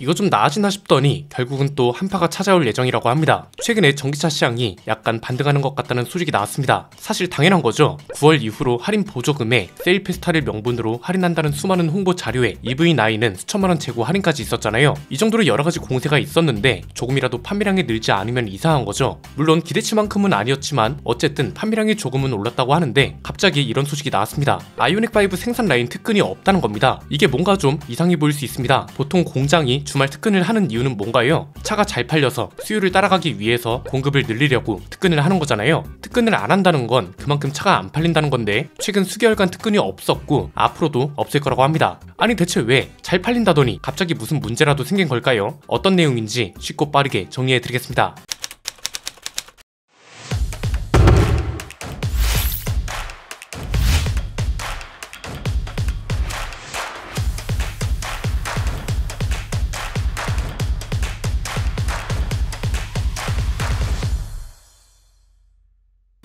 이거 좀 나아지나 싶더니 결국은 또 한파가 찾아올 예정이라고 합니다. 최근에 전기차 시장이 약간 반등하는 것 같다는 소식이 나왔습니다. 사실 당연한 거죠. 9월 이후로 할인 보조금에 세일 페스타를 명분으로 할인한다는 수많은 홍보 자료에 EV9은 수천만원 재고 할인까지 있었잖아요. 이 정도로 여러가지 공세가 있었는데 조금이라도 판매량이 늘지 않으면 이상한 거죠. 물론 기대치만큼은 아니었지만 어쨌든 판매량이 조금은 올랐다고 하는데 갑자기 이런 소식이 나왔습니다. 아이오닉5 생산 라인 특근이 없다는 겁니다. 이게 뭔가 좀 이상해 보일 수 있습니다. 보통 공장이 주말 특근을 하는 이유는 뭔가요? 차가 잘 팔려서 수요를 따라가기 위해서 공급을 늘리려고 특근을 하는 거잖아요. 특근을 안 한다는 건 그만큼 차가 안 팔린다는 건데 최근 수개월간 특근이 없었고 앞으로도 없을 거라고 합니다. 아니 대체 왜 잘 팔린다더니 갑자기 무슨 문제라도 생긴 걸까요? 어떤 내용인지 쉽고 빠르게 정리해드리겠습니다.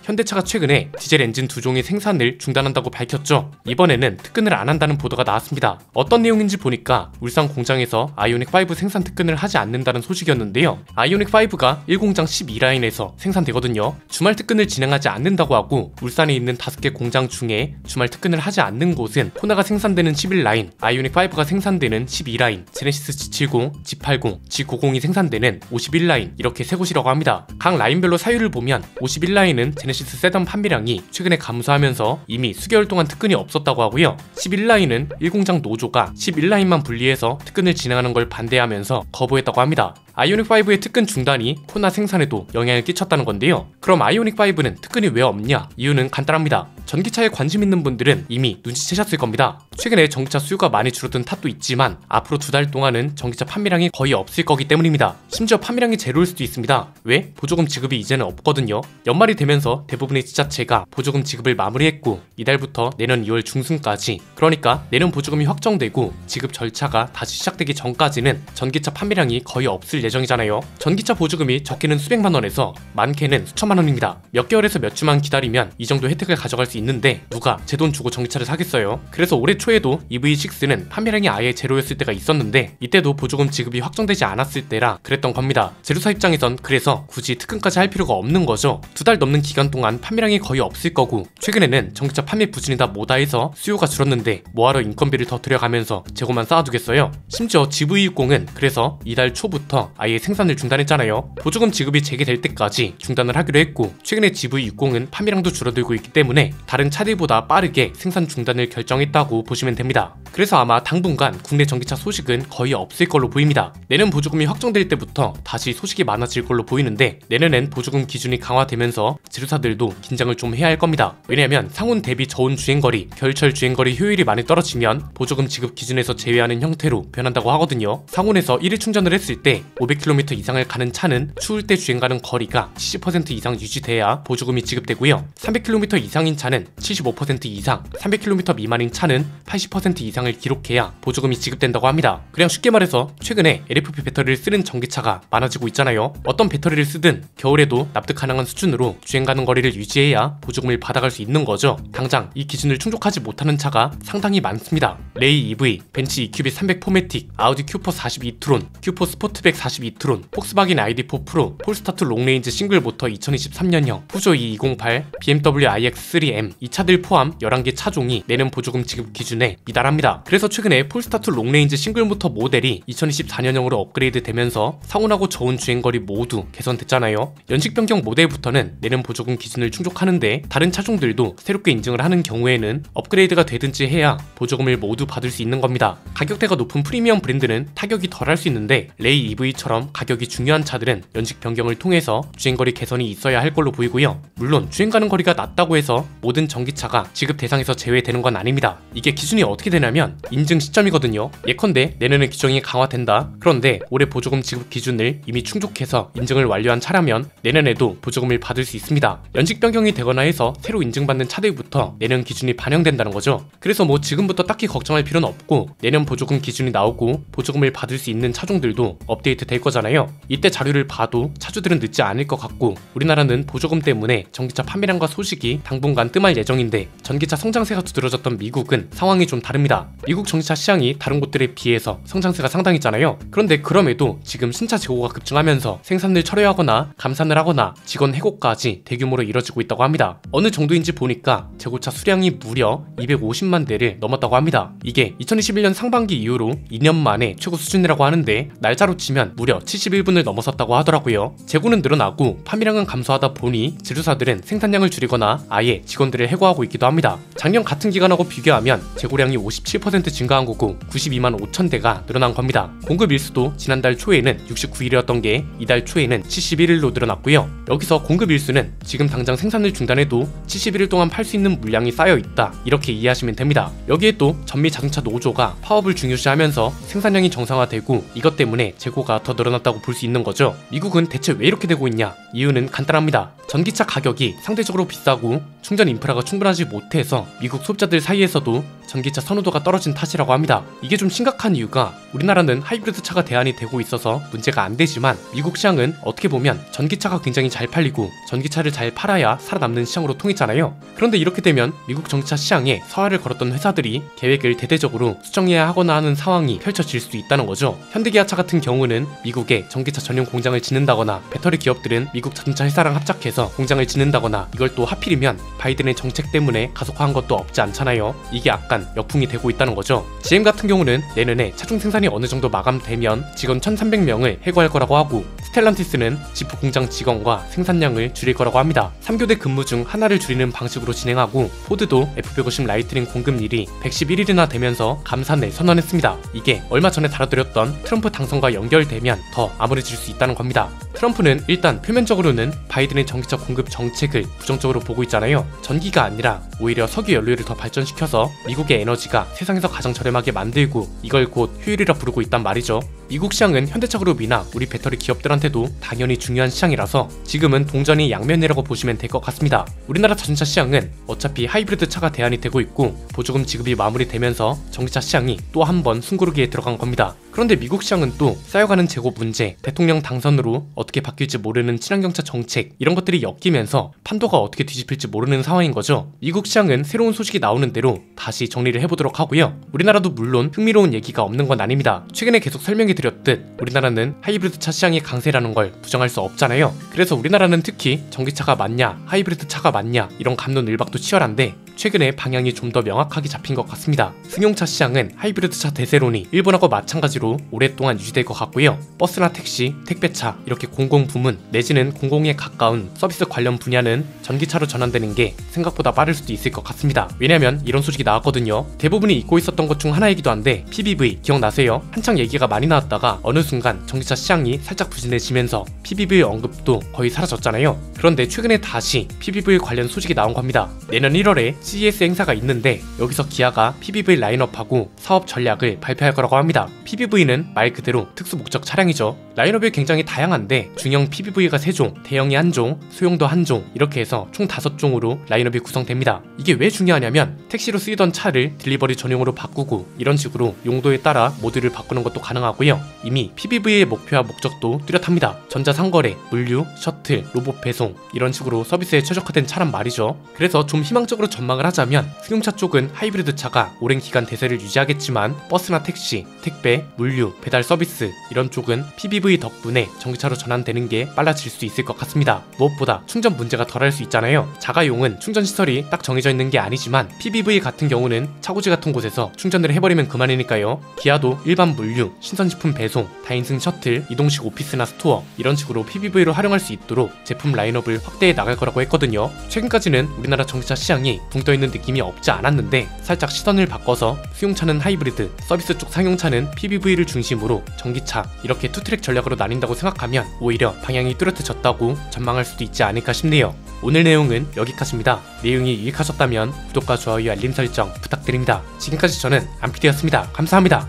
현대차가 최근에 디젤 엔진 2종의 생산을 중단한다고 밝혔죠. 이번에는 특근을 안 한다는 보도가 나왔습니다. 어떤 내용인지 보니까 울산 공장에서 아이오닉5 생산 특근을 하지 않는다는 소식이었는데요. 아이오닉5가 1공장 12라인에서 생산되거든요. 주말 특근을 진행하지 않는다고 하고 울산에 있는 5개 공장 중에 주말 특근을 하지 않는 곳은 호나가 생산되는 11라인, 아이오닉5가 생산되는 12라인, 제네시스 G70, G80, G90이 생산되는 51라인 이렇게 3곳이라고 합니다. 각 라인별로 사유를 보면 51라인은 제네시스 세단 판매량이 최근에 감소하면서 이미 수개월 동안 특근이 없었다고 하고요. 11라인은 1공장 노조가 11라인만 분리해서 특근을 진행하는 걸 반대하면서 거부했다고 합니다. 아이오닉5의 특근 중단이 호나 생산에도 영향을 끼쳤다는 건데요. 그럼 아이오닉5는 특근이 왜 없냐? 이유는 간단합니다. 전기차에 관심 있는 분들은 이미 눈치채셨을 겁니다. 최근에 전기차 수요가 많이 줄어든 탓도 있지만 앞으로 2달 동안은 전기차 판매량이 거의 없을 거기 때문입니다. 심지어 판매량이 제로일 수도 있습니다. 왜? 보조금 지급이 이제는 없거든요. 연말이 되면서 대부분의 지자체가 보조금 지급을 마무리했고 이달부터 내년 2월 중순까지, 그러니까 내년 보조금이 확정되고 지급 절차가 다시 시작되기 전까지는 전기차 판매량이 거의 없을 예정이잖아요. 전기차 보조금이 적게는 수백만 원에서 많게는 수천만 원입니다. 몇 개월에서 몇 주만 기다리면 이 정도 혜택을 가져갈 수 있는데 누가 제 돈 주고 전기차를 사겠어요? 그래서 올해 초에도 EV6는 판매량이 아예 제로였을 때가 있었는데 이때도 보조금 지급이 확정되지 않았을 때라 그랬던 겁니다. 제조사 입장에선 그래서 굳이 특근까지 할 필요가 없는 거죠. 2달 넘는 기간 동안 판매량이 거의 없을 거고 최근에는 전기차 판매 부진이다 뭐다 해서 수요가 줄었는데 뭐하러 인건비를 더 들여가면서 재고만 쌓아두겠어요? 심지어 GV60은 그래서 이달 초부터 아예 생산을 중단했잖아요. 보조금 지급이 재개될 때까지 중단을 하기로 했고 최근에 GV60은 판매량도 줄어들고 있기 때문에 다른 차들보다 빠르게 생산 중단을 결정했다고 보시면 됩니다. 그래서 아마 당분간 국내 전기차 소식은 거의 없을 걸로 보입니다. 내년 보조금이 확정될 때부터 다시 소식이 많아질 걸로 보이는데 내년엔 보조금 기준이 강화되면서 제조사들도 긴장을 좀 해야 할 겁니다. 왜냐면 상온 대비 저온 주행거리, 겨울철 주행거리 효율이 많이 떨어지면 보조금 지급 기준에서 제외하는 형태로 변한다고 하거든요. 상온에서 1회 충전을 했을 때 500km 이상을 가는 차는 추울 때 주행가는 거리가 70% 이상 유지돼야 보조금이 지급되고요. 300km 이상인 차는 75% 이상, 300km 미만인 차는 80% 이상을 기록해야 보조금이 지급된다고 합니다. 그냥 쉽게 말해서 최근에 LFP 배터리를 쓰는 전기차가 많아지고 있잖아요. 어떤 배터리를 쓰든 겨울에도 납득 가능한 수준으로 주행가는 거리를 유지해야 보조금을 받아갈 수 있는 거죠. 당장 이 기준을 충족하지 못하는 차가 상당히 많습니다. 레이 EV, 벤츠 EQB 300 포매틱, 아우디 Q4 42 트론, Q4 스포트백 42 트론, 폭스바겐 ID4 프로, 폴스타트 롱레인지 싱글 모터 2023년형, 푸조 E208, BMW iX3M 이 차들 포함 11개 차종이 내년 보조금 지급 기준에 미달합니다. 그래서 최근에 폴스타트 롱레인지 싱글 모터 모델이 2024년형으로 업그레이드 되면서 상온하고 저온 주행거리 모두 개선됐잖아요. 연식 변경 모델부터는 내년 보조금 기준을 충족하는데 다른 차종들도 새롭게 인증을 하는 경우에는 업그레이드가 되든지 해야 보조금을 모두 받을 수 있는 겁니다. 가격대가 높은 프리미엄 브랜드는 타격이 덜할 수 있는데 레이 EV처럼 가격이 중요한 차들은 연식 변경을 통해서 주행거리 개선이 있어야 할 걸로 보이고요. 물론 주행가는 거리가 낮다고 해서 모든 전기차가 지급 대상에서 제외되는 건 아닙니다. 이게 기준이 어떻게 되냐면 인증 시점이거든요. 예컨대 내년에 규정이 강화된다. 그런데 올해 보조금 지급 기준을 이미 충족해서 인증을 완료한 차라면 내년에도 보조금을 받을 수 있습니다. 연식 변경이 되거나 해서 새로 인증받는 차들부터 내년 기준이 반영된다는 거죠. 그래서 뭐 지금부터 딱히 걱정할 필요는 없고 내년 보조금 기준이 나오고 보조금을 받을 수 있는 차종들도 업데이트 될 거잖아요. 이때 자료를 봐도 차주들은 늦지 않을 것 같고 우리나라는 보조금 때문에 전기차 판매량과 소식이 당분간 뜸할 예정인데 전기차 성장세가 두드러졌던 미국은 상황이 좀 다릅니다. 미국 전기차 시장이 다른 곳들에 비해서 성장세가 상당했잖아요. 그런데 그럼에도 지금 신차 재고가 급증하면서 생산을 철회하거나 감산을 하거나 직원 해고까지 대규모로 이뤄지고 있다고 합니다. 어느 정도인지 보니까 재고차 수량이 무려 250만 대를 넘었다고 합니다. 이게 2021년 상반기 이후로 2년 만에 최고 수준이라고 하는데 날짜로 치면 무려 71분을 넘어섰다고 하더라고요. 재고는 늘어나고 판매량은 감소하다 보니 제조사들은 생산량을 줄이거나 아예 직원들을 해고하고 있기도 합니다. 작년 같은 기간하고 비교하면 재고량이 57% 증가한 거고 92만 5천 대가 늘어난 겁니다. 공급 일수도 지난달 초에는 69일이었던 게 이달 초에는 71일로 늘어났고요. 여기서 공급 일수는 지금 당장 생산을 중단해도 71일 동안 팔 수 있는 물량이 쌓여 있다 이렇게 이해하시면 됩니다. 여기에 또 전미 자동차 노조가 파업을 중요시하면서 생산량이 정상화되고 이것 때문에 재고가 더 늘어났다고 볼 수 있는 거죠. 미국은 대체 왜 이렇게 되고 있냐? 이유는 간단합니다. 전기차 가격이 상대적으로 비싸고 충전 인프라가 충분하지 못해서 미국 소비자들 사이에서도 전기차 선호도가 떨어진 탓이라고 합니다. 이게 좀 심각한 이유가 우리나라는 하이브리드 차가 대안이 되고 있어서 문제가 안 되지만 미국 시장은 어떻게 보면 전기차가 굉장히 잘 팔리고 전기차를 잘 팔아야 살아남는 시장으로 통했잖아요. 그런데 이렇게 되면 미국 전기차 시장에 서하를 걸었던 회사들이 계획을 대대적으로 수정해야 하거나 하는 상황이 펼쳐질 수 있다는 거죠. 현대기아차 같은 경우는 미국에 전기차 전용 공장을 짓는다거나 배터리 기업들은 미국 자동차 회사랑 합작해서 공장을 짓는다거나 이걸 또 하필이면 바이든의 정책 때문에 가속화한 것도 없지 않잖아요. 이게 약간 역풍이 되고 있다는 거죠. GM 같은 경우는 내년에 차종 생산이 어느 정도 마감되면 직원 1,300명을 해고할 거라고 하고 스텔란티스는 지프 공장 직원과 생산량을 줄일 거라고 합니다. 3교대 근무 중 하나를 줄이는 방식으로 진행하고 포드도 F150 라이트닝 공급일이 111일이나 되면서 감산을 선언했습니다. 이게 얼마 전에 다뤄드렸던 트럼프 당선과 연결되면 더 암울해질 수 있다는 겁니다. 트럼프는 일단 표면적으로는 바이든의 전기차 공급 정책을 부정적으로 보고 있잖아요. 전기가 아니라 오히려 석유 연료를 더 발전시켜서 미국의 에너지가 세상에서 가장 저렴하게 만들고 이걸 곧 효율이라 부르고 있단 말이죠. 미국 시장은 현대차 그룹이나 우리 배터리 기업들한테도 당연히 중요한 시장이라서 지금은 동전이 양면이라고 보시면 될 것 같습니다. 우리나라 자동차 시장은 어차피 하이브리드 차가 대안이 되고 있고 보조금 지급이 마무리되면서 전기차 시장이 또 한 번 숨고르기에 들어간 겁니다. 그런데 미국 시장은 또 쌓여가는 재고 문제, 대통령 당선으로 어떻게 바뀔지 모르는 친환경차 정책 이런 것들이 엮이면서 판도가 어떻게 뒤집힐지 모르는 상황인 거죠. 미국 시장은 새로운 소식이 나오는 대로 다시 정리를 해보도록 하고요. 우리나라도 물론 흥미로운 얘기가 없는 건 아닙니다. 최근에 계속 설명해 드렸듯 우리나라는 하이브리드 차 시장이 강세라는 걸 부정할 수 없잖아요. 그래서 우리나라는 특히 전기차가 맞냐 하이브리드 차가 맞냐 이런 갑론을박도 치열한데 최근에 방향이 좀 더 명확하게 잡힌 것 같습니다. 승용차 시장은 하이브리드 차 대세론이 일본하고 마찬가지로 오랫동안 유지될 것 같고요. 버스나 택시, 택배차 이렇게 공공부문 내지는 공공에 가까운 서비스 관련 분야는 전기차로 전환되는 게 생각보다 빠를 수도 있을 것 같습니다. 왜냐면 이런 소식이 나왔거든요. 대부분이 잊고 있었던 것 중 하나이기도 한데 PBV 기억나세요? 한창 얘기가 많이 나왔다가 어느 순간 전기차 시장이 살짝 부진해지면서 PBV 언급도 거의 사라졌잖아요. 그런데 최근에 다시 PBV 관련 소식이 나온 겁니다. 내년 1월에 CES 행사가 있는데 여기서 기아가 PBV 라인업하고 사업 전략을 발표할 거라고 합니다. PBV는 말 그대로 특수 목적 차량이죠. 라인업이 굉장히 다양한데 중형 PBV가 3종, 대형이 1종, 소형도 1종 이렇게 해서 총 5종으로 라인업이 구성됩니다. 이게 왜 중요하냐면 택시로 쓰이던 차를 딜리버리 전용으로 바꾸고 이런 식으로 용도에 따라 모듈을 바꾸는 것도 가능하고요. 이미 PBV의 목표와 목적도 뚜렷합니다. 전자상거래, 물류, 셔틀, 로봇 배송 이런 식으로 서비스에 최적화된 차란 말이죠. 그래서 좀 희망적으로 전망을 하자면 승용차 쪽은 하이브리드 차가 오랜 기간 대세를 유지하겠지만 버스나 택시, 택배, 물류, 배달 서비스 이런 쪽은 PBV 덕분에 전기차로 전환되는 게 빨라질 수 있을 것 같습니다. 무엇보다 충전 문제가 덜할 수 있잖아요. 자가용은 충전 시설이 딱 정해져 있는 게 아니지만 PBV 같은 경우는 차고지 같은 곳에서 충전을 해버리면 그만이니까요. 기아도 일반 물류, 신선식품 배송, 다인승 셔틀, 이동식 오피스나 스토어 이런 식으로 PBV로 활용할 수 있도록 제품 라인업을 확대해 나갈 거라고 했거든요. 최근까지는 우리나라 전기차 시장이 붕 떠있는 느낌이 없지 않았는데 살짝 시선을 바꿔서 수용차는 하이브리드, 서비스 쪽 상용차는 PBV를 중심으로 전기차 이렇게 투트랙 전략으로 나뉜다고 생각하면 오히려 방향이 뚜렷해졌다고 전망할 수도 있지 않을까 싶네요. 오늘 내용은 여기까지입니다. 내용이 유익하셨다면 구독과 좋아요 알림 설정 부탁드립니다. 지금까지 저는 안피디였습니다. 감사합니다.